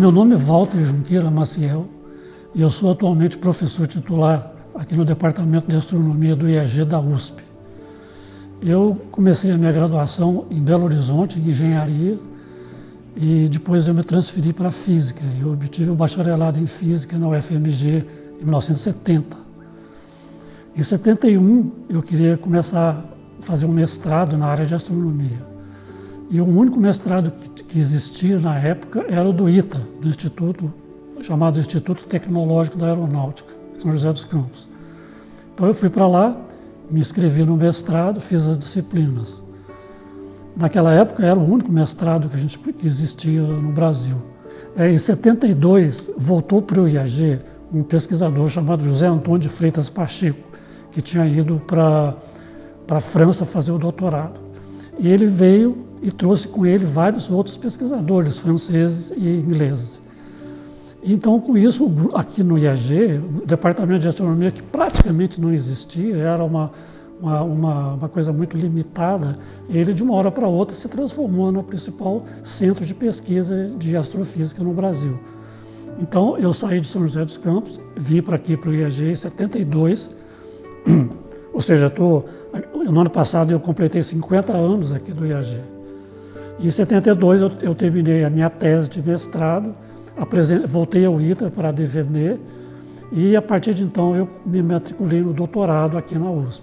meu nome é Walter Junqueira Maciel e eu sou atualmente professor titular aqui no Departamento de Astronomia do IAG da USP. Eu comecei a minha graduação em Belo Horizonte, em Engenharia, e depois eu me transferi para Física. Eu obtive o bacharelado em Física na UFMG em 1970. Em 71, eu queria começar a fazer um mestrado na área de astronomia. E o único mestrado que existia na época era o do ITA, do Instituto, chamado Instituto Tecnológico da Aeronáutica, São José dos Campos. Então eu fui para lá, me inscrevi no mestrado, fiz as disciplinas. Naquela época era o único mestrado que existia no Brasil. Em 72, voltou para o IAG um pesquisador chamado José Antônio de Freitas Pacheco, que tinha ido para a França fazer o doutorado. E ele veio e trouxe com ele vários outros pesquisadores franceses e ingleses. Então, com isso, aqui no IAG, o Departamento de Astronomia, que praticamente não existia, era uma coisa muito limitada, ele de uma hora para outra se transformou no principal centro de pesquisa de astrofísica no Brasil. Então, eu saí de São José dos Campos, vim para aqui, para o IAG em 72, ou seja, no ano passado eu completei 50 anos aqui do IAG. Em 72 eu terminei a minha tese de mestrado, voltei ao ITA para a DVD e a partir de então eu me matriculei no doutorado aqui na USP.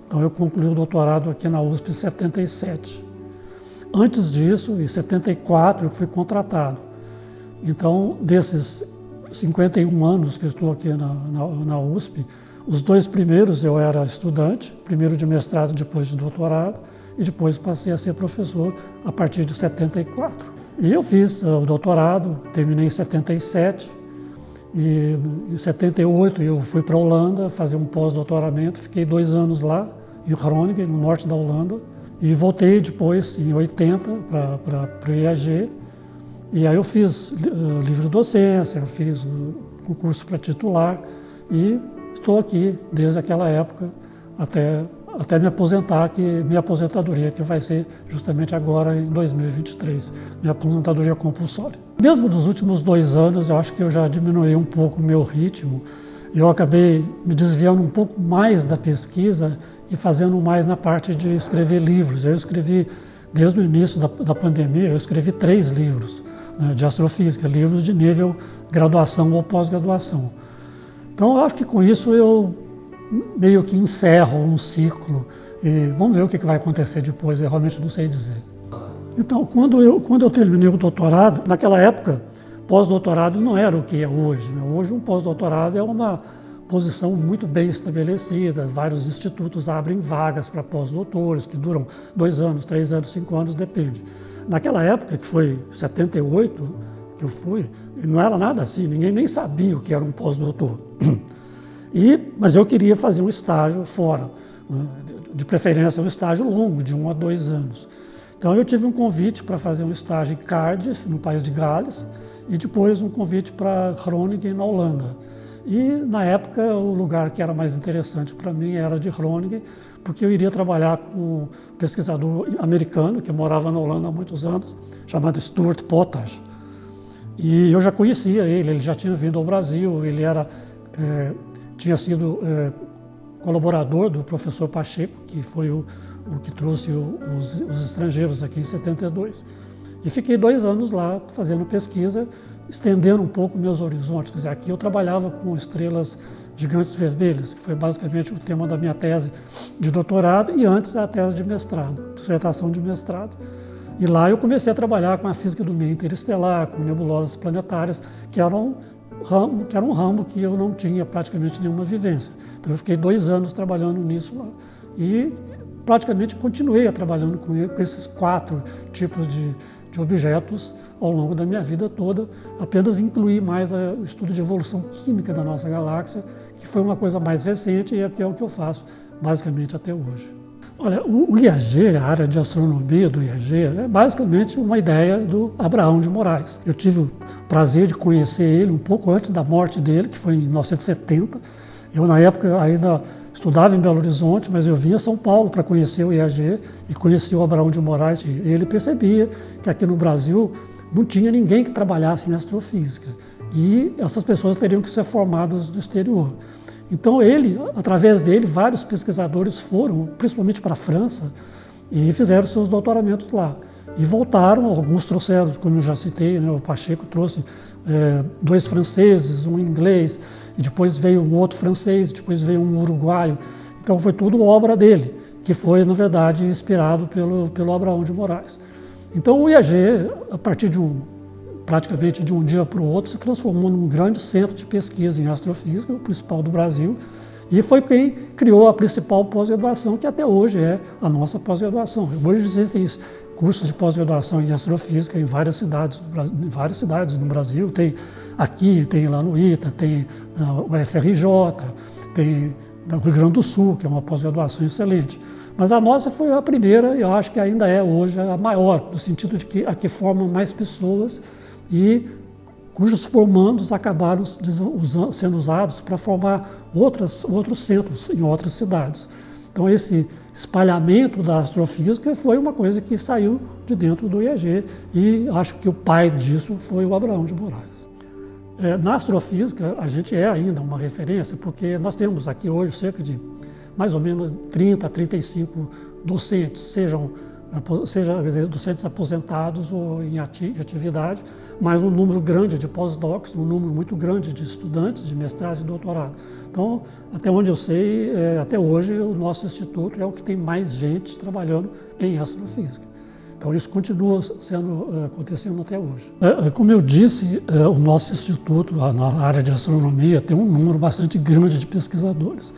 Então eu concluí o doutorado aqui na USP em 77. Antes disso, em 74, eu fui contratado. Então, desses 51 anos que eu estou aqui na USP, os 2 primeiros eu era estudante, primeiro de mestrado, depois de doutorado, e depois passei a ser professor a partir de 74. E eu fiz o doutorado, terminei em 77, e em 78 eu fui para a Holanda fazer um pós-doutoramento, fiquei 2 anos lá, em Groningen, no norte da Holanda, e voltei depois, em 80, para o IAG, e aí eu fiz livre docência, eu fiz o concurso para titular, e estou aqui desde aquela época até me aposentar, minha aposentadoria, que vai ser justamente agora em 2023, minha aposentadoria compulsória. Mesmo nos últimos 2 anos, eu acho que eu já diminui um pouco o meu ritmo, eu acabei me desviando um pouco mais da pesquisa e fazendo mais na parte de escrever livros. Eu escrevi, desde o início da pandemia, eu escrevi 3 livros, né, de astrofísica, livros de nível graduação ou pós-graduação. Então, eu acho que com isso eu meio que encerro um ciclo e vamos ver o que vai acontecer depois, eu realmente não sei dizer. Então, quando eu terminei o doutorado, naquela época, pós-doutorado não era o que é hoje, né? Hoje um pós-doutorado é uma posição muito bem estabelecida, vários institutos abrem vagas para pós-doutores que duram 2 anos, 3 anos, 5 anos, depende. Naquela época, que foi 78, que eu fui, não era nada assim, ninguém nem sabia o que era um pós-doutor. Mas eu queria fazer um estágio fora, né? De preferência um estágio longo, de 1 a 2 anos. Então eu tive um convite para fazer um estágio em Cardiff, no país de Gales, e depois um convite para Groningen, na Holanda. E na época o lugar que era mais interessante para mim era de Groningen, porque eu iria trabalhar com um pesquisador americano que morava na Holanda há muitos anos, chamado Stuart Potage. E eu já conhecia ele já tinha vindo ao Brasil, ele tinha sido colaborador do professor Pacheco, que foi o que trouxe os estrangeiros aqui em 72. E fiquei 2 anos lá fazendo pesquisa, estendendo um pouco meus horizontes. Quer dizer, aqui eu trabalhava com estrelas gigantes vermelhas, que foi basicamente o tema da minha tese de doutorado e antes da tese de mestrado, dissertação de mestrado. E lá eu comecei a trabalhar com a física do meio interestelar, com nebulosas planetárias, que era um ramo que eu não tinha praticamente nenhuma vivência. Então eu fiquei 2 anos trabalhando nisso lá. E praticamente continuei trabalhando com esses 4 tipos de objetos ao longo da minha vida toda, apenas incluí mais o estudo de evolução química da nossa galáxia, que foi uma coisa mais recente e é o que eu faço basicamente até hoje. Olha, o IAG, a área de astronomia do IAG, é basicamente uma ideia do Abraão de Moraes. Eu tive o prazer de conhecer ele um pouco antes da morte dele, que foi em 1970. Eu, na época, ainda estudava em Belo Horizonte, mas eu vinha a São Paulo para conhecer o IAG e conheci o Abraão de Moraes. E ele percebia que aqui no Brasil não tinha ninguém que trabalhasse em astrofísica. E essas pessoas teriam que ser formadas no exterior. Então ele, através dele, vários pesquisadores foram, principalmente para a França, e fizeram seus doutoramentos lá. E voltaram, alguns trouxeram, como eu já citei, né, o Pacheco trouxe 2 franceses, um inglês, e depois veio um outro francês, depois veio um uruguaio. Então foi tudo obra dele, que foi, na verdade, inspirado pelo Abraão de Moraes. Então o IAG, a partir praticamente de um dia para o outro, se transformou num grande centro de pesquisa em astrofísica, o principal do Brasil, e foi quem criou a principal pós-graduação, que até hoje é a nossa pós-graduação. Hoje existem cursos de pós-graduação em astrofísica em várias cidades no Brasil. Tem aqui, tem lá no ITA, tem na UFRJ, tem no Rio Grande do Sul, que é uma pós-graduação excelente. Mas a nossa foi a primeira, e eu acho que ainda é hoje a maior, no sentido de que a que forma mais pessoas e cujos formandos acabaram sendo usados para formar outros centros em outras cidades. Então esse espalhamento da astrofísica foi uma coisa que saiu de dentro do IAG e acho que o pai disso foi o Abraão de Moraes. Na astrofísica a gente é ainda uma referência porque nós temos aqui hoje cerca de mais ou menos 30 a 35 docentes, seja docentes aposentados ou em atividade, mais um número grande de pós-docs, um número muito grande de estudantes de mestrado e doutorado. Então, até onde eu sei, até hoje o nosso instituto é o que tem mais gente trabalhando em astrofísica. Então isso continua acontecendo até hoje. Como eu disse, o nosso instituto, na área de astronomia, tem um número bastante grande de pesquisadores.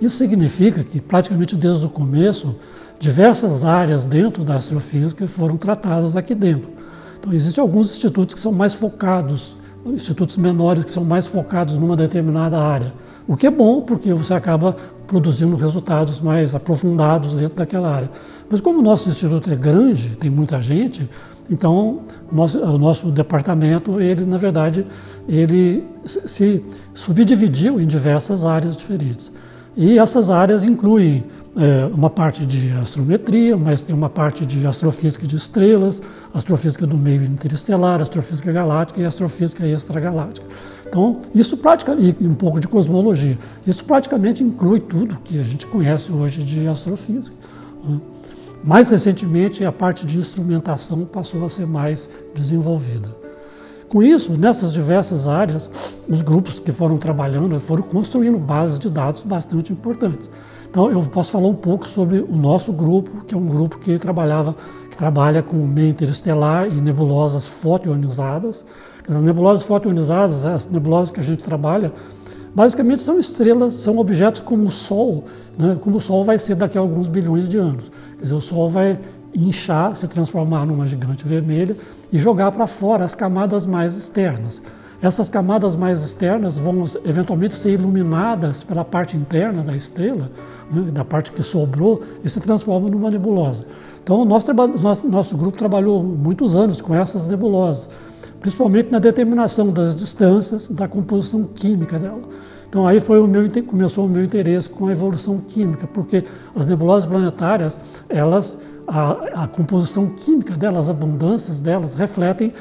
Isso significa que praticamente desde o começo, diversas áreas dentro da astrofísica foram tratadas aqui dentro. Então existem alguns institutos que são mais focados, institutos menores que são mais focados numa determinada área. O que é bom, porque você acaba produzindo resultados mais aprofundados dentro daquela área. Mas como o nosso instituto é grande, tem muita gente, então o nosso departamento, ele na verdade, ele se subdividiu em diversas áreas diferentes. E essas áreas incluem uma parte de astrometria, mas tem uma parte de astrofísica de estrelas, astrofísica do meio interestelar, astrofísica galáctica e astrofísica extragaláctica. Então, isso praticamente, e um pouco de cosmologia, isso praticamente inclui tudo que a gente conhece hoje de astrofísica. Mais recentemente, a parte de instrumentação passou a ser mais desenvolvida. Com isso, nessas diversas áreas, os grupos que foram trabalhando foram construindo bases de dados bastante importantes. Então, eu posso falar um pouco sobre o nosso grupo, que é um grupo que trabalha com meio interestelar e nebulosas fotoionizadas. As nebulosas fotoionizadas, as nebulosas que a gente trabalha, basicamente são estrelas, são objetos como o Sol, né? Como o Sol vai ser daqui a alguns bilhões de anos. Quer dizer, o Sol vai inchar, se transformar numa gigante vermelha e jogar para fora as camadas mais externas. Essas camadas mais externas vão eventualmente ser iluminadas pela parte interna da estrela, né, da parte que sobrou, e se transformam numa nebulosa. Então, nosso grupo trabalhou muitos anos com essas nebulosas, principalmente na determinação das distâncias, da composição química dela. Então, aí começou o meu interesse com a evolução química, porque as nebulosas planetárias, a composição química delas, as abundâncias delas, refletem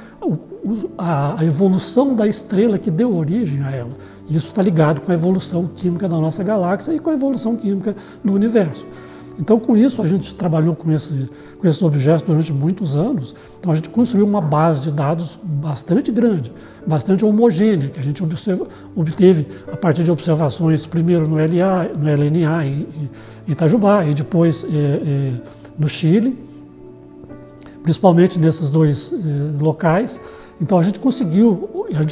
a evolução da estrela que deu origem a ela. E isso está ligado com a evolução química da nossa galáxia e com a evolução química do universo. Então, com isso, a gente trabalhou com esses objetos durante muitos anos. Então, a gente construiu uma base de dados bastante grande, bastante homogênea, que a gente obteve a partir de observações, primeiro no LNA em Itajubá e depois no Chile, principalmente nesses 2 locais. Então a gente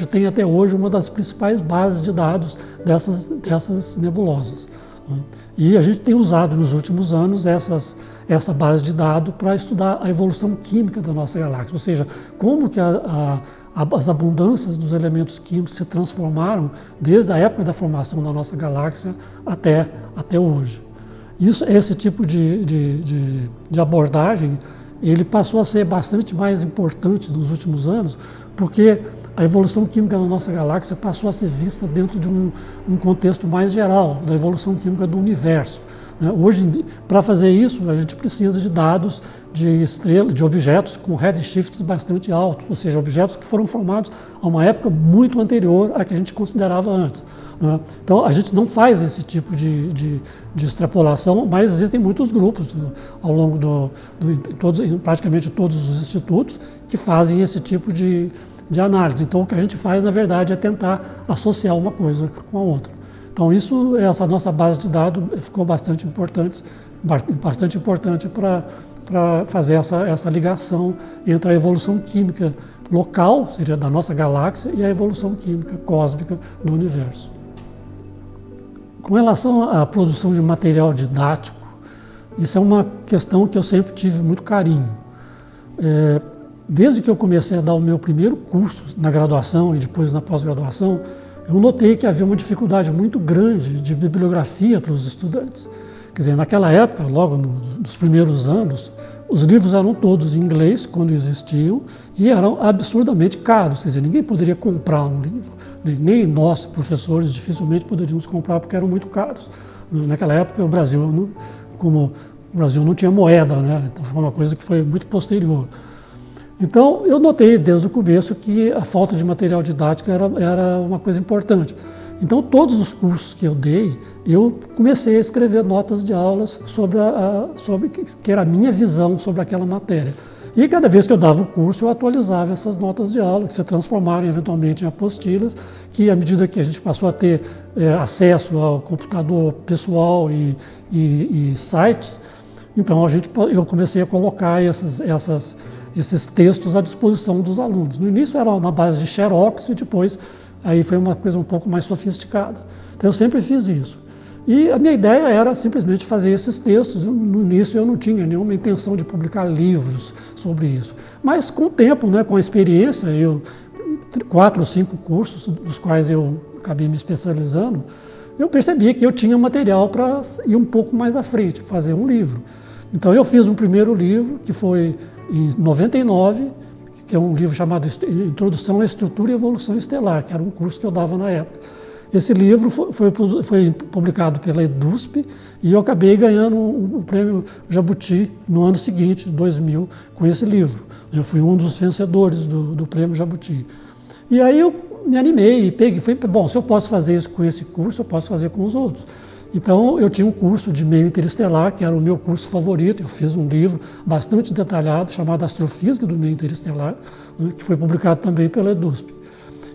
tem até hoje uma das principais bases de dados dessas nebulosas. E a gente tem usado nos últimos anos essa base de dados para estudar a evolução química da nossa galáxia, ou seja, como que as abundâncias dos elementos químicos se transformaram desde a época da formação da nossa galáxia até hoje. Esse tipo de abordagem, ele passou a ser bastante mais importante nos últimos anos, porque a evolução química da nossa galáxia passou a ser vista dentro de um contexto mais geral, da evolução química do universo. né? Hoje, para fazer isso, a gente precisa de dados de estrelas, de objetos com redshifts bastante altos, ou seja, objetos que foram formados a uma época muito anterior à que a gente considerava antes, né? Então, a gente não faz esse tipo de extrapolação, mas existem muitos grupos ao longo praticamente todos os institutos que fazem esse tipo de análise. Então, o que a gente faz, na verdade, é tentar associar uma coisa com a outra. Então, essa nossa base de dados ficou bastante importante para fazer essa ligação entre a evolução química local, ou seja, da nossa galáxia, e a evolução química cósmica do universo. Com relação à produção de material didático, isso é uma questão que eu sempre tive muito carinho. Desde que eu comecei a dar o meu primeiro curso na graduação e depois na pós-graduação, eu notei que havia uma dificuldade muito grande de bibliografia para os estudantes. Quer dizer, naquela época, logo nos primeiros anos, os livros eram todos em inglês, quando existiam, e eram absurdamente caros. Quer dizer, ninguém poderia comprar um livro, nem nós, professores, dificilmente poderíamos comprar porque eram muito caros. Naquela época, como o Brasil não tinha moeda, né? Então foi uma coisa que foi muito posterior. Então, eu notei desde o começo que a falta de material didático era uma coisa importante. Então, todos os cursos que eu dei, eu comecei a escrever notas de aulas sobre que era a minha visão sobre aquela matéria. E cada vez que eu dava o curso, eu atualizava essas notas de aula, que se transformaram eventualmente em apostilas, que à medida que a gente passou a ter acesso ao computador pessoal e sites, então eu comecei a colocar esses textos à disposição dos alunos. No início era na base de xerox e depois aí foi uma coisa um pouco mais sofisticada. Então eu sempre fiz isso. E a minha ideia era simplesmente fazer esses textos. No início eu não tinha nenhuma intenção de publicar livros sobre isso. Mas com o tempo, né, com a experiência, 4 ou 5 cursos dos quais eu acabei me especializando, eu percebi que eu tinha material para ir um pouco mais à frente, fazer um livro. Então eu fiz um primeiro livro, que foi em 99, que é um livro chamado Introdução à Estrutura e Evolução Estelar, que era um curso que eu dava na época. Esse livro foi publicado pela EDUSP e eu acabei ganhando o prêmio Jabuti no ano seguinte, 2000, com esse livro. Eu fui um dos vencedores do prêmio Jabuti. E aí eu me animei e falei, bom, se eu posso fazer isso com esse curso, eu posso fazer com os outros. Então, eu tinha um curso de meio interestelar, que era o meu curso favorito. Eu fiz um livro bastante detalhado, chamado Astrofísica do Meio Interestelar, né, que foi publicado também pela EDUSP.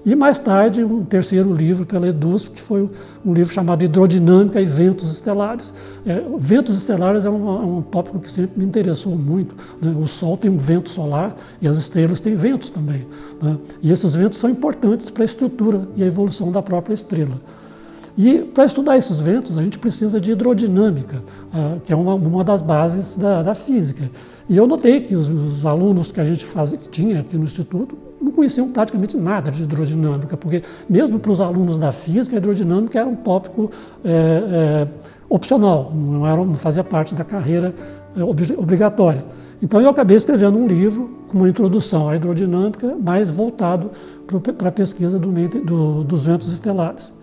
E mais tarde, um terceiro livro pela EDUSP, que foi um livro chamado Hidrodinâmica e Ventos Estelares. Ventos estelares é um tópico que sempre me interessou muito, né? O Sol tem um vento solar e as estrelas têm ventos também, né? E esses ventos são importantes para a estrutura e a evolução da própria estrela. E para estudar esses ventos, a gente precisa de hidrodinâmica, que é uma das bases da física. E eu notei que os alunos que a gente tinha aqui no Instituto não conheciam praticamente nada de hidrodinâmica, porque mesmo para os alunos da física, a hidrodinâmica era um tópico opcional, não fazia parte da carreira obrigatória. Então eu acabei escrevendo um livro com uma introdução à hidrodinâmica, mais voltado para a pesquisa dos ventos estelares.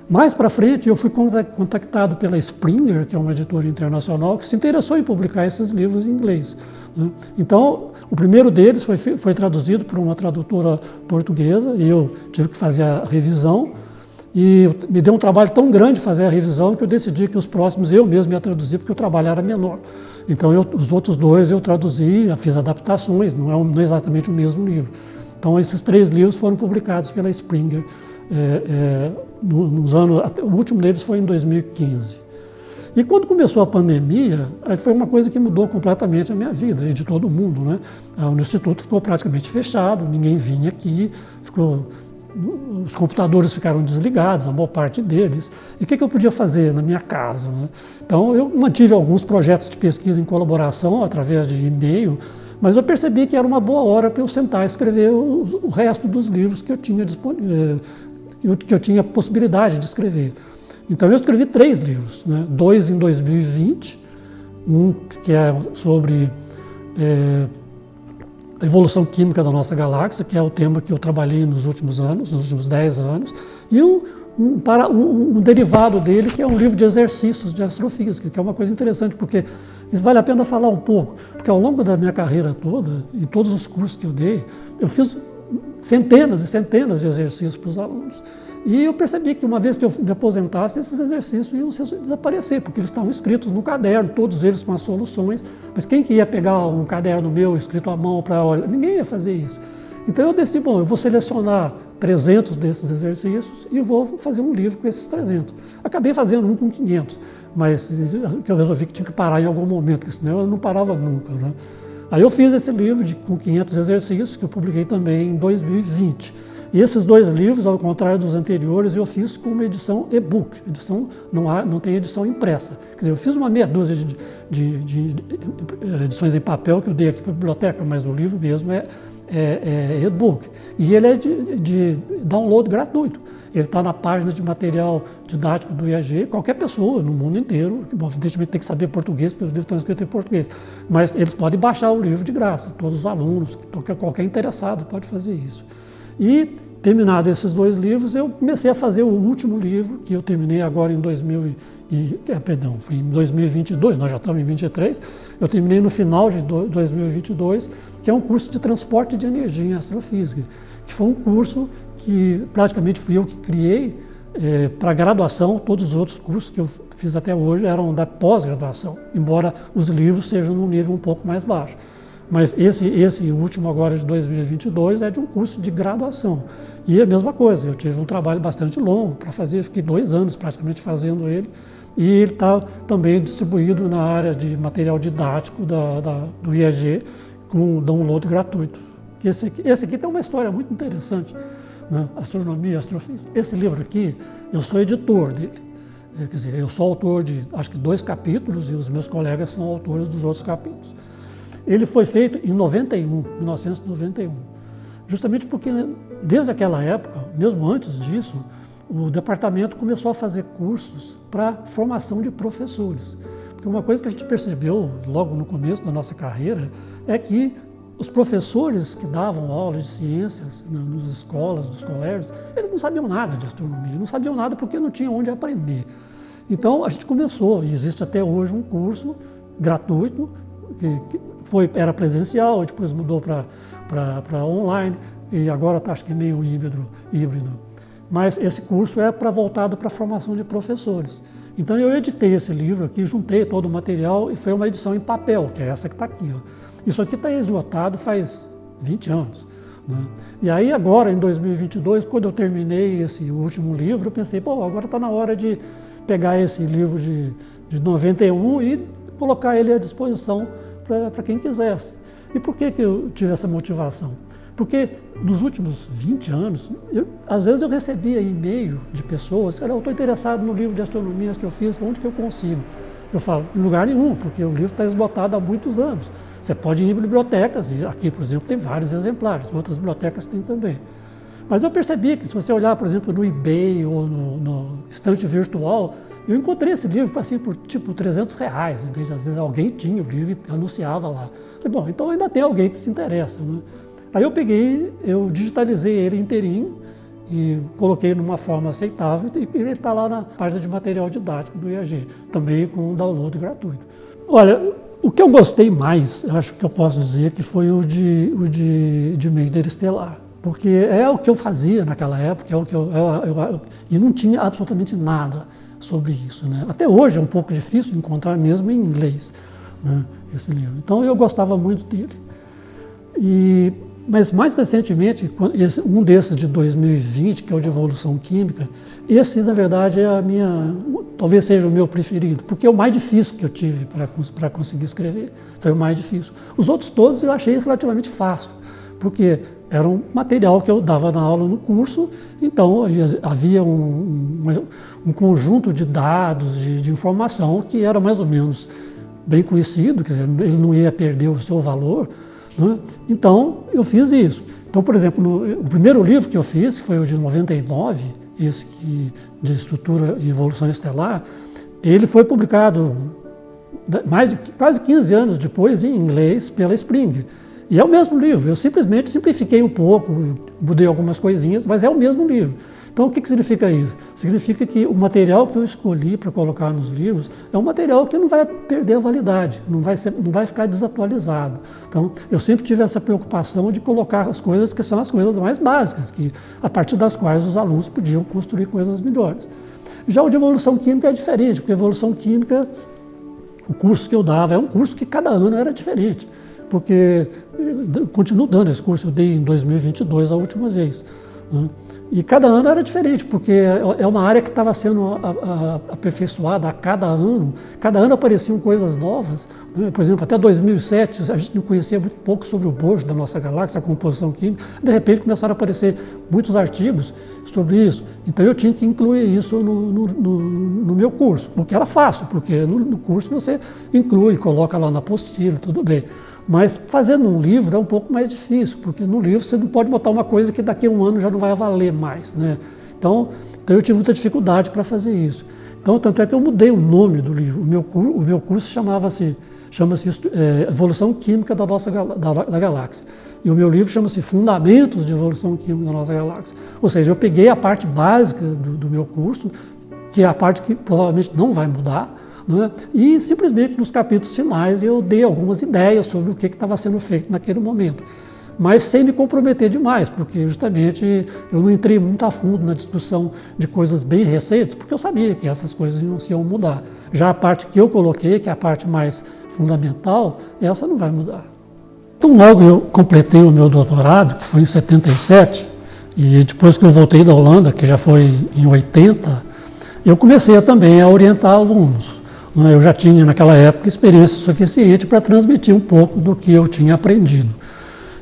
Mais para frente, eu fui contactado pela Springer, que é uma editora internacional, que se interessou em publicar esses livros em inglês, né? Então, o primeiro deles foi traduzido por uma tradutora portuguesa, e eu tive que fazer a revisão, e me deu um trabalho tão grande fazer a revisão que eu decidi que os próximos eu mesmo ia traduzir, porque o trabalho era menor. Então, os outros dois eu traduzi, fiz adaptações, não é exatamente o mesmo livro. Então, esses 3 livros foram publicados pela Springer. O último deles foi em 2015. E quando começou a pandemia, aí foi uma coisa que mudou completamente a minha vida e de todo mundo, né? O Instituto ficou praticamente fechado, ninguém vinha aqui, os computadores ficaram desligados, a maior parte deles. E o que eu podia fazer na minha casa, né? Então eu mantive alguns projetos de pesquisa em colaboração através de e-mail, mas eu percebi que era uma boa hora para eu sentar e escrever o resto dos livros que eu tinha disponível, que eu tinha possibilidade de escrever. Então eu escrevi 3 livros, né? 2 em 2020, um que é sobre a evolução química da nossa galáxia, que é o tema que eu trabalhei nos últimos anos, nos últimos 10 anos, e um derivado dele, que é um livro de exercícios de astrofísica, que é uma coisa interessante, porque isso vale a pena falar um pouco, porque ao longo da minha carreira toda, em todos os cursos que eu dei, eu fiz centenas e centenas de exercícios para os alunos. E eu percebi que uma vez que eu me aposentasse, esses exercícios iam desaparecer, porque eles estavam escritos no caderno, todos eles com as soluções. Mas quem que ia pegar um caderno meu escrito à mão para olhar? Ninguém ia fazer isso. Então eu decidi, bom, eu vou selecionar 300 desses exercícios e vou fazer um livro com esses 300. Acabei fazendo um com 500, mas eu resolvi que tinha que parar em algum momento, porque senão eu não parava nunca, né? Aí eu fiz esse livro com 500 exercícios, que eu publiquei também em 2020. E esses dois livros, ao contrário dos anteriores, eu fiz com uma edição e-book. Não tem edição impressa. Quer dizer, eu fiz uma meia dúzia de edições em papel que eu dei aqui para a biblioteca, mas o livro mesmo é e-book. E ele é de download gratuito. Ele está na página de material didático do IAG. Qualquer pessoa no mundo inteiro, bom, evidentemente tem que saber português, porque os livros estão escritos em português, mas eles podem baixar o livro de graça. Todos os alunos, qualquer interessado pode fazer isso. E, terminado esses dois livros, eu comecei a fazer o último livro, que eu terminei agora em 2022, nós já estamos em 2023, eu terminei no final de 2022, que é um curso de transporte de energia em astrofísica, que foi um curso que praticamente fui eu que criei para graduação. Todos os outros cursos que eu fiz até hoje eram da pós-graduação, embora os livros sejam num nível um pouco mais baixo. Mas esse último agora de 2022 é de um curso de graduação. E é a mesma coisa, eu tive um trabalho bastante longo para fazer, fiquei 2 anos praticamente fazendo ele. E ele está também distribuído na área de material didático do IAG, com download gratuito. Esse aqui tem uma história muito interessante, né? Astronomia, astrofísica. Esse livro aqui, eu sou editor dele. Quer dizer, eu sou autor de, acho que 2 capítulos, e os meus colegas são autores dos outros capítulos. Ele foi feito em 1991, justamente porque desde aquela época, mesmo antes disso, o departamento começou a fazer cursos para formação de professores. Porque uma coisa que a gente percebeu logo no começo da nossa carreira é que os professores que davam aulas de ciências nas escolas, nos colégios, eles não sabiam nada de astronomia, não sabiam nada porque não tinham onde aprender. Então a gente começou, e existe até hoje um curso gratuito, era presencial, depois mudou para online, e agora acho que é meio híbrido. Mas esse curso é voltado para a formação de professores. Então eu editei esse livro aqui, juntei todo o material e foi uma edição em papel, que é essa que está aqui. Ó. Isso aqui está esgotado faz 20 anos. Né? E aí agora, em 2022, quando eu terminei esse último livro, eu pensei, pô, agora está na hora de pegar esse livro de 91 e colocar ele à disposição para quem quisesse. E por que eu tive essa motivação? Porque nos últimos 20 anos, às vezes eu recebia e-mail de pessoas, eu estou interessado no livro de astronomia, astrofísica, onde que eu consigo? Eu falo, em lugar nenhum, porque o livro está esgotado há muitos anos. Você pode ir em bibliotecas, e aqui, por exemplo, tem vários exemplares, outras bibliotecas têm também. Mas eu percebi que se você olhar, por exemplo, no eBay ou no estante virtual, eu encontrei esse livro assim, por tipo R$300, entende? Às vezes alguém tinha o livro e anunciava lá. Falei, bom, então ainda tem alguém que se interessa, né? Aí eu eu digitalizei ele inteirinho e coloquei numa forma aceitável e ele está lá na parte de material didático do IAG, também com download gratuito. Olha, o que eu gostei mais, acho que eu posso dizer, que foi o de meio interestelar. Porque é o que eu fazia naquela época, é o que e não tinha absolutamente nada sobre isso, né? Até hoje é um pouco difícil encontrar mesmo em inglês, né, esse livro. Então eu gostava muito dele. Mas mais recentemente, um desses de 2020, que é o de evolução química, esse na verdade talvez seja o meu preferido, porque é o mais difícil que eu tive para conseguir escrever, foi o mais difícil. Os outros todos eu achei relativamente fácil, porque era um material que eu dava na aula no curso, então havia um conjunto de dados, de informação que era mais ou menos bem conhecido, quer dizer, ele não ia perder o seu valor, né? Então eu fiz isso. Então, por exemplo, o primeiro livro que eu fiz foi o de 99, esse de estrutura e evolução estelar, ele foi publicado quase 15 anos depois em inglês pela Springer. E é o mesmo livro, eu simplesmente simplifiquei um pouco, mudei algumas coisinhas, mas é o mesmo livro. Então, o que significa isso? Significa que o material que eu escolhi para colocar nos livros é um material que não vai perder a validade, não vai ficar desatualizado. Então, eu sempre tive essa preocupação de colocar as coisas que são as coisas mais básicas, a partir das quais os alunos podiam construir coisas melhores. Já o de evolução química é diferente, porque evolução química, o curso que eu dava é um curso que cada ano era diferente, porque eu continuo dando esse curso, eu dei em 2022 a última vez, né? E cada ano era diferente, porque é uma área que estava sendo aperfeiçoada a cada ano apareciam coisas novas, né? Por exemplo, até 2007 a gente não conhecia muito pouco sobre o bojo da nossa galáxia, a composição química, de repente começaram a aparecer muitos artigos sobre isso, então eu tinha que incluir isso no meu curso, o que era fácil, porque no curso você inclui, coloca lá na apostila, tudo bem. Mas fazendo um livro é um pouco mais difícil, porque no livro você não pode botar uma coisa que daqui a um ano já não vai valer mais, né? Então eu tive muita dificuldade para fazer isso. Então, tanto é que eu mudei o nome do livro. O meu curso chama-se Evolução Química da Galáxia. E o meu livro chama-se Fundamentos de Evolução Química da Nossa Galáxia. Ou seja, eu peguei a parte básica do meu curso, que é a parte que provavelmente não vai mudar, né? E simplesmente nos capítulos finais eu dei algumas ideias sobre o que estava sendo feito naquele momento, mas sem me comprometer demais, porque justamente eu não entrei muito a fundo na discussão de coisas bem recentes, porque eu sabia que essas coisas não se iam mudar. Já a parte que eu coloquei, que é a parte mais fundamental, essa não vai mudar. Então logo eu completei o meu doutorado, que foi em 77, e depois que eu voltei da Holanda, que já foi em 80, eu comecei também a orientar alunos. Eu já tinha, naquela época, experiência suficiente para transmitir um pouco do que eu tinha aprendido.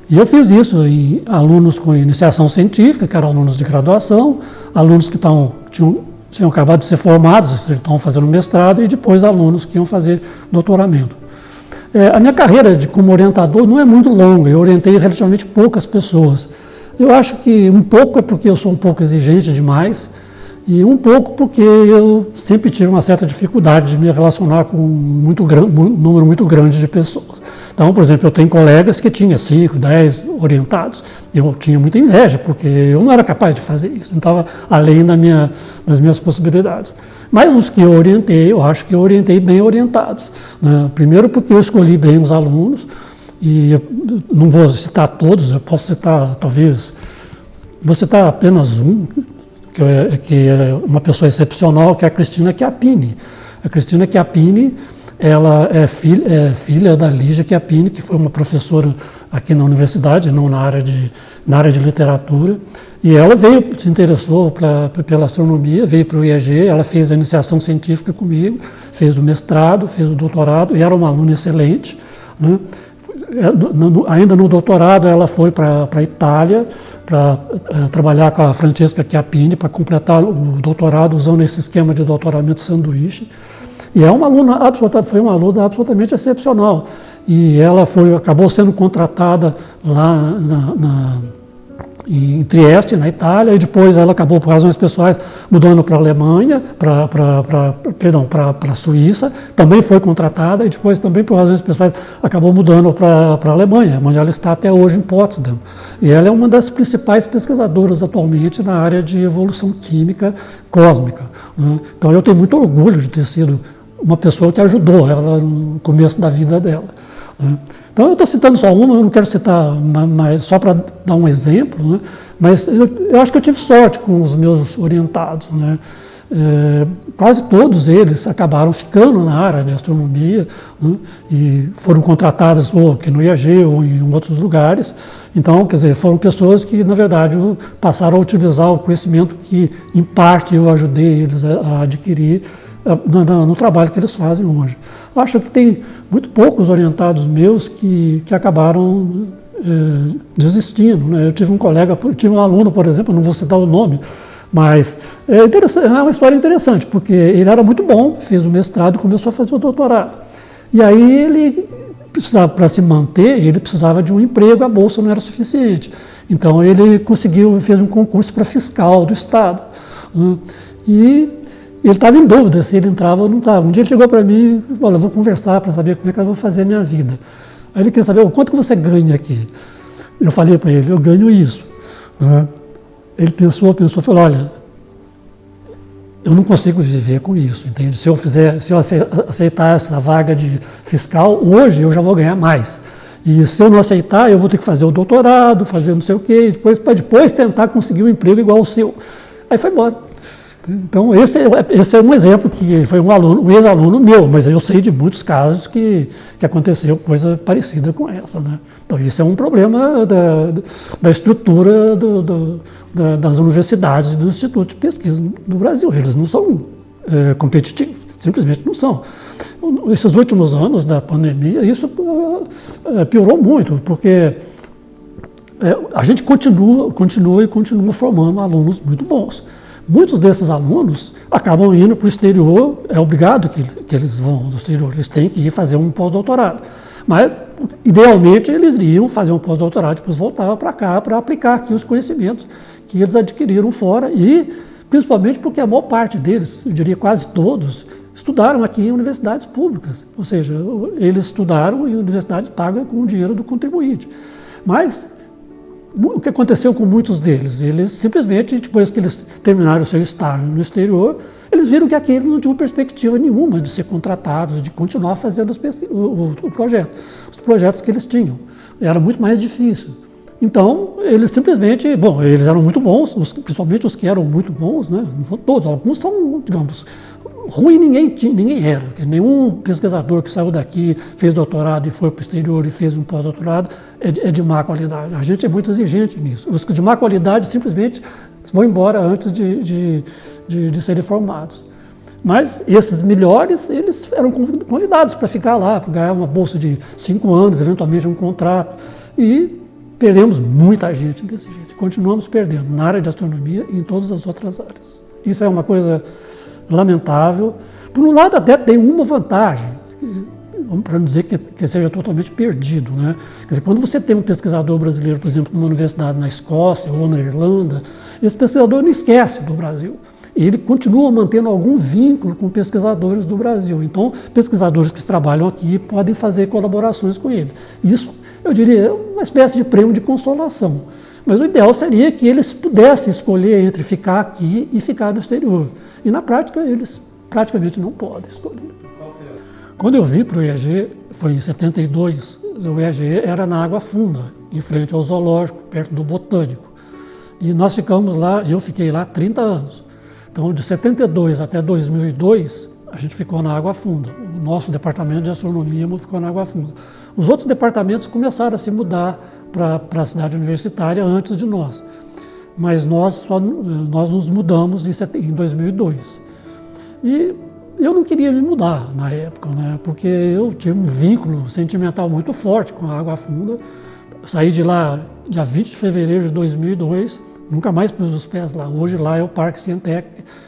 E eu fiz isso em alunos com iniciação científica, que eram alunos de graduação, alunos que tinham acabado de ser formados, estavam fazendo mestrado, e depois alunos que iam fazer doutoramento. A minha carreira como orientador não é muito longa, eu orientei relativamente poucas pessoas. Eu acho que um pouco é porque eu sou um pouco exigente demais, e um pouco porque eu sempre tive uma certa dificuldade de me relacionar com um número muito grande de pessoas. Então, por exemplo, eu tenho colegas que tinham 5, 10 orientados. Eu tinha muita inveja, porque eu não era capaz de fazer isso, não estava além das minhas possibilidades. Mas os que eu orientei, eu acho que eu orientei bem orientados, né? Primeiro porque eu escolhi bem os alunos, e eu não vou citar todos, eu posso citar, talvez, vou citar apenas um, que é uma pessoa excepcional, que é a Cristina Chiappini. A Cristina Chiappini, ela é filha da Lígia Chiappini, que foi uma professora aqui na universidade, não na área de literatura, e ela se interessou pela astronomia, veio para o IEG, ela fez a iniciação científica comigo, fez o mestrado, fez o doutorado, e era uma aluna excelente, né? Ainda no doutorado, ela foi para a Itália para trabalhar com a Francesca Chiappini, para completar o doutorado usando esse esquema de doutoramento sanduíche. E foi uma aluna absolutamente excepcional. E ela acabou sendo contratada lá em Trieste, na Itália, e depois ela acabou, por razões pessoais, mudando para a Alemanha, para a Suíça, também foi contratada, e depois também, por razões pessoais, acabou mudando para a Alemanha, onde ela está até hoje em Potsdam. E ela é uma das principais pesquisadoras atualmente na área de evolução química cósmica, né? Então eu tenho muito orgulho de ter sido uma pessoa que ajudou ela no começo da vida dela, né? Então eu estou citando só uma, eu não quero citar mais, só para dar um exemplo, né? Mas eu acho que eu tive sorte com os meus orientados, né? Quase todos eles acabaram ficando na área de astronomia, né? E foram contratados ou aqui no IAG ou em outros lugares. Então, quer dizer, foram pessoas que, na verdade, passaram a utilizar o conhecimento que, em parte, eu ajudei eles a adquirir no trabalho que eles fazem hoje. Acho que tem muito poucos orientados meus que acabaram desistindo, né? Eu tive um aluno, por exemplo, não vou citar o nome, mas é uma história interessante, porque ele era muito bom, fez o mestrado e começou a fazer o doutorado. E aí ele precisava, para se manter, ele precisava de um emprego, a bolsa não era suficiente. Então ele fez um concurso para fiscal do Estado, né? E ele estava em dúvida se ele entrava ou não estava. Um dia ele chegou para mim e falou: eu vou conversar para saber como é que eu vou fazer a minha vida. Aí ele queria saber: quanto que você ganha aqui? Eu falei para ele: eu ganho isso. Ele pensou, falou: olha, eu não consigo viver com isso, entende? Se eu aceitar essa vaga de fiscal, hoje eu já vou ganhar mais. E se eu não aceitar, eu vou ter que fazer o doutorado, fazer não sei o quê, para depois tentar conseguir um emprego igual ao seu. Aí foi embora. Então, esse é um exemplo que foi um ex-aluno meu, mas eu sei de muitos casos que aconteceu coisa parecida com essa, né? Então, isso é um problema da estrutura das universidades e dos institutos de pesquisa do Brasil. Eles não são competitivos, simplesmente não são. Esses últimos anos da pandemia, isso piorou muito, porque a gente continua formando alunos muito bons. Muitos desses alunos acabam indo para o exterior, é obrigado que eles vão do exterior, eles têm que ir fazer um pós-doutorado. Mas, idealmente, eles iriam fazer um pós-doutorado, depois voltavam para cá para aplicar aqui os conhecimentos que eles adquiriram fora e, principalmente porque a maior parte deles, eu diria quase todos, estudaram aqui em universidades públicas, ou seja, eles estudaram em universidades pagas com o dinheiro do contribuinte. Mas o que aconteceu com muitos deles? Eles simplesmente, depois que eles terminaram o seu estágio no exterior, eles viram que aqui eles não tinham perspectiva nenhuma de ser contratados, de continuar fazendo o projeto, os projetos que eles tinham. Era muito mais difícil. Então, eles simplesmente, eles eram muito bons, principalmente os que eram muito bons, né? Não são todos, alguns são, digamos, ruim ninguém era. Nenhum pesquisador que saiu daqui, fez doutorado e foi para o exterior e fez um pós-doutorado é de má qualidade. A gente é muito exigente nisso. Os de má qualidade simplesmente vão embora antes de serem formados. Mas esses melhores, eles eram convidados para ficar lá, para ganhar uma bolsa de 5 anos, eventualmente um contrato. E perdemos muita gente desse jeito. Continuamos perdendo na área de astronomia e em todas as outras áreas. Isso é uma coisa lamentável. Por um lado, até tem uma vantagem, para não dizer que seja totalmente perdido, né? Quer dizer, quando você tem um pesquisador brasileiro, por exemplo, numa universidade na Escócia ou na Irlanda, esse pesquisador não esquece do Brasil. Ele continua mantendo algum vínculo com pesquisadores do Brasil. Então, pesquisadores que trabalham aqui podem fazer colaborações com ele. Isso, eu diria, é uma espécie de prêmio de consolação. Mas o ideal seria que eles pudessem escolher entre ficar aqui e ficar no exterior. E na prática, eles praticamente não podem escolher. Quando eu vim para o IEG, foi em 72, o IEG era na Água Funda, em frente ao zoológico, perto do Botânico. E nós ficamos lá, eu fiquei lá 30 anos. Então, de 72 até 2002, a gente ficou na Água Funda. O nosso departamento de astronomia ficou na Água Funda. Os outros departamentos começaram a se mudar para a cidade universitária antes de nós. Mas nós nos mudamos em 2002. E eu não queria me mudar na época, né? Porque eu tive um vínculo sentimental muito forte com a Água Funda. Eu saí de lá dia 20 de fevereiro de 2002, nunca mais pus os pés lá. Hoje lá é o Parque Cientec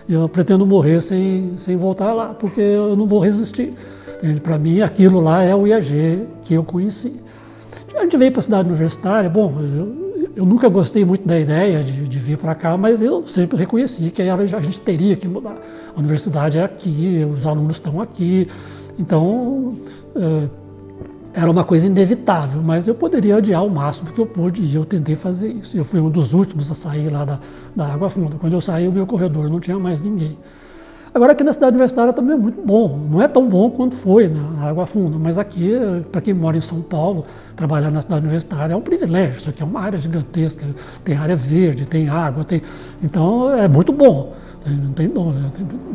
e eu pretendo morrer sem voltar lá, porque eu não vou resistir. Para mim, aquilo lá é o IEG que eu conheci. A gente veio para a cidade universitária, eu nunca gostei muito da ideia de vir para cá, mas eu sempre reconheci que a gente teria que mudar. A universidade é aqui, os alunos estão aqui, então era uma coisa inevitável, mas eu poderia adiar o máximo que eu pude e eu tentei fazer isso. Eu fui um dos últimos a sair lá da Água Funda. Quando eu saí, o meu corredor não tinha mais ninguém. Agora, aqui na cidade universitária também é muito bom. Não é tão bom quanto foi na Água Funda, mas aqui, para quem mora em São Paulo, trabalhar na cidade universitária é um privilégio. Isso aqui é uma área gigantesca, tem área verde, tem água, então é muito bom. Não tem dúvida.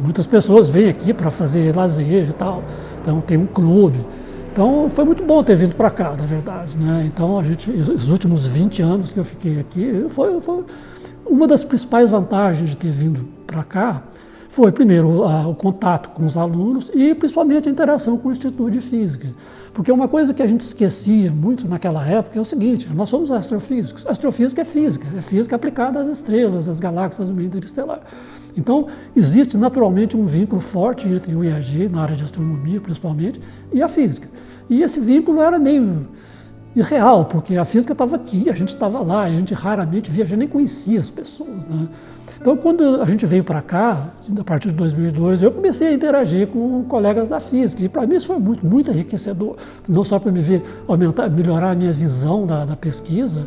Muitas pessoas vêm aqui para fazer lazer e tal, então tem um clube. Então foi muito bom ter vindo para cá, na verdade, né? Então os últimos 20 anos que eu fiquei aqui, foi uma das principais vantagens de ter vindo para cá. Foi, primeiro, o contato com os alunos e, principalmente, a interação com o Instituto de Física. Porque uma coisa que a gente esquecia muito naquela época é o seguinte: nós somos astrofísicos. Astrofísica é física aplicada às estrelas, às galáxias do meio interestelar. Então, existe naturalmente um vínculo forte entre o IAG, na área de astronomia, principalmente, e a física. E esse vínculo era meio irreal, porque a física estava aqui, a gente estava lá, a gente raramente via, a gente nem conhecia as pessoas, né? Então, quando a gente veio para cá, a partir de 2002, eu comecei a interagir com colegas da física. E para mim isso foi muito, muito enriquecedor. Não só para me ver melhorar a minha visão da pesquisa,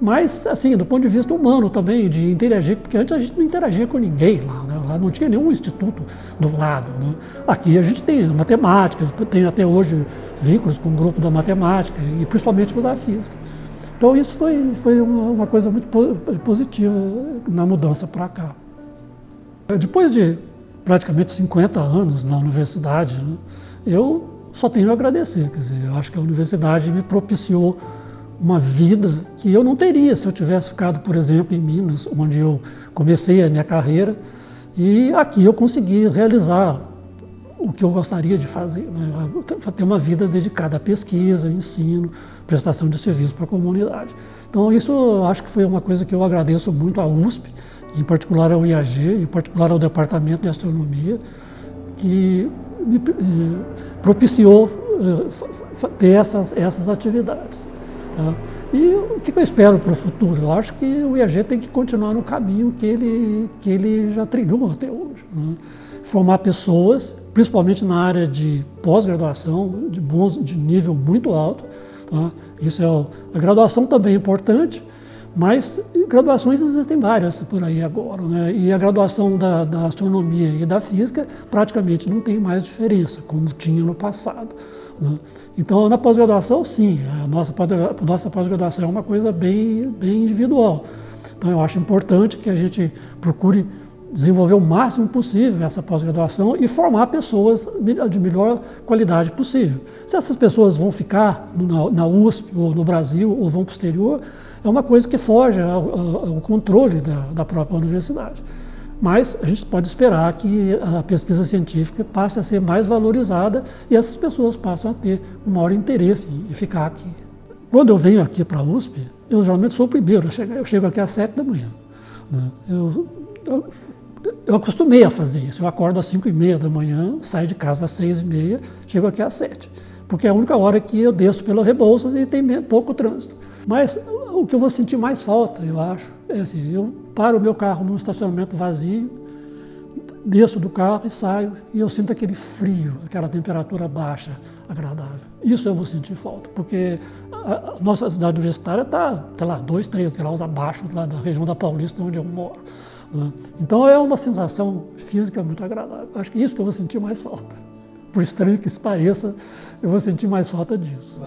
Mas, assim, do ponto de vista humano também, de interagir, porque antes a gente não interagia com ninguém lá, né? Lá não tinha nenhum instituto do lado, né? Aqui a gente tem matemática, tem até hoje vínculos com o grupo da matemática e principalmente com o da física. Então isso foi uma coisa muito positiva na mudança para cá. Depois de praticamente 50 anos na universidade, né, eu só tenho a agradecer. Quer dizer, eu acho que a universidade me propiciou uma vida que eu não teria se eu tivesse ficado, por exemplo, em Minas, onde eu comecei a minha carreira, e aqui eu consegui realizar o que eu gostaria de fazer, né? Ter uma vida dedicada à pesquisa, ensino, prestação de serviço para a comunidade. Então isso eu acho que foi uma coisa que eu agradeço muito à USP, em particular ao IAG, em particular ao Departamento de Astronomia, que me propiciou ter essas atividades. Tá? E o que eu espero para o futuro? Eu acho que o IAG tem que continuar no caminho que ele já trilhou até hoje, né? Formar pessoas, principalmente na área de pós-graduação, de nível muito alto. Tá? A graduação também é importante, mas graduações existem várias por aí agora, né? E a graduação da astronomia e da física praticamente não tem mais diferença, como tinha no passado, né? Então, na pós-graduação, sim, a nossa pós-graduação é uma coisa bem individual. Então, eu acho importante que a gente procure desenvolver o máximo possível essa pós-graduação e formar pessoas de melhor qualidade possível. Se essas pessoas vão ficar na USP ou no Brasil ou vão para o exterior, é uma coisa que foge ao controle da própria universidade. Mas a gente pode esperar que a pesquisa científica passe a ser mais valorizada e essas pessoas passam a ter um maior interesse em ficar aqui. Quando eu venho aqui para a USP, eu geralmente sou o primeiro a chegar. Eu chego aqui às 7 da manhã. Né? Eu acostumei a fazer isso. Eu acordo às 5h30 da manhã, saio de casa às 6h30, chego aqui às 7. Porque é a única hora que eu desço pela Rebouças e tem pouco trânsito. Mas o que eu vou sentir mais falta, eu acho, é assim, eu paro o meu carro num estacionamento vazio, desço do carro e saio, e eu sinto aquele frio, aquela temperatura baixa, agradável. Isso eu vou sentir falta, porque a nossa cidade universitária está, sei lá, 2, 3 graus abaixo lá da região da Paulista, onde eu moro. Né? Então é uma sensação física muito agradável. Acho que é isso que eu vou sentir mais falta. Por estranho que isso pareça, eu vou sentir mais falta disso.